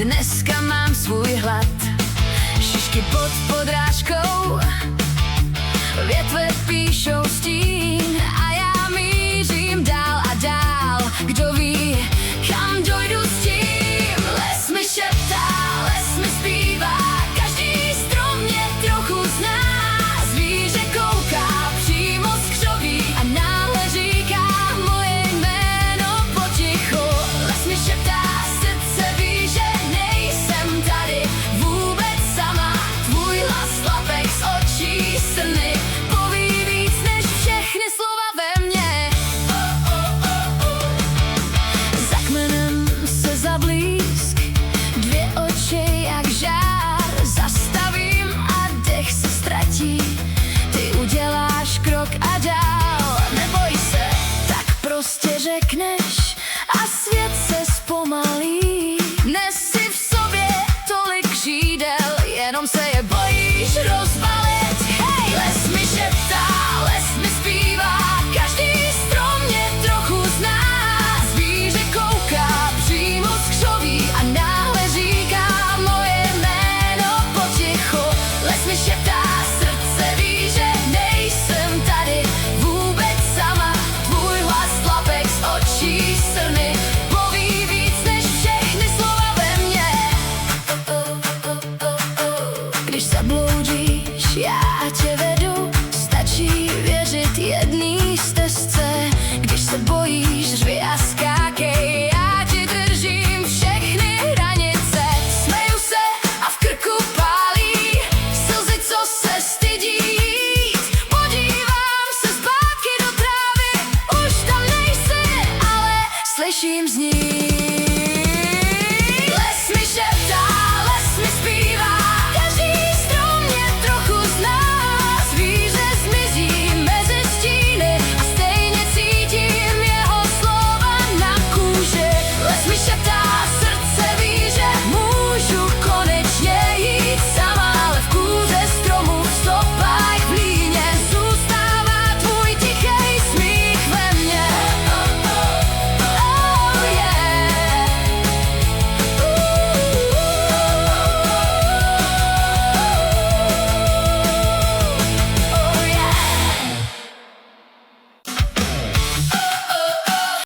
Dneska mám svůj hlad, šišky pod podrážkou, větve píšou stín a já mířím dál a dál. Kdo ví, kam dojdu s tím? Les mi šeptá, les mi zpívá, každý strom mě trochu zná. Zvíře kouká přímo z křoví a náhle říká moje jméno potichu. Les mi šeptá, srdce ví, že nejsem tady vůbec sama. Tvůj hlas tlapek z očí srny poví víc než všechny slova ve mně. Za kmenem se zablízk, dvě oči jak žár, zastavím a dech se ztratí. Ty uděláš krok a dál, neboj se, tak prostě řekneš a svět se zpomalí. Nesi v sobě tolik křídel, jenom se je bojíš rozbalit. Hej, les mi šeptá, les mi zpívá, každý strom mě trochu zná. Zvíře kouká přímo z křoví a náhle říká moje jméno potichu. Les mi šeptá, srdce ví, že nejsem tady vůbec sama. Tvůj hlas tlapek z očí srny poví víc než všechny slova ve mně. Když zabloudíš, já tě vedu, stačí věřit jedný stezce. Když se bojíš, řvi a skákej, já ti držím všechny hranice. Smeju se a v krku pálí slzy, co se stydí jít. Podívám se zpátky do trávy, už tam nejsi, ale slyším z ní.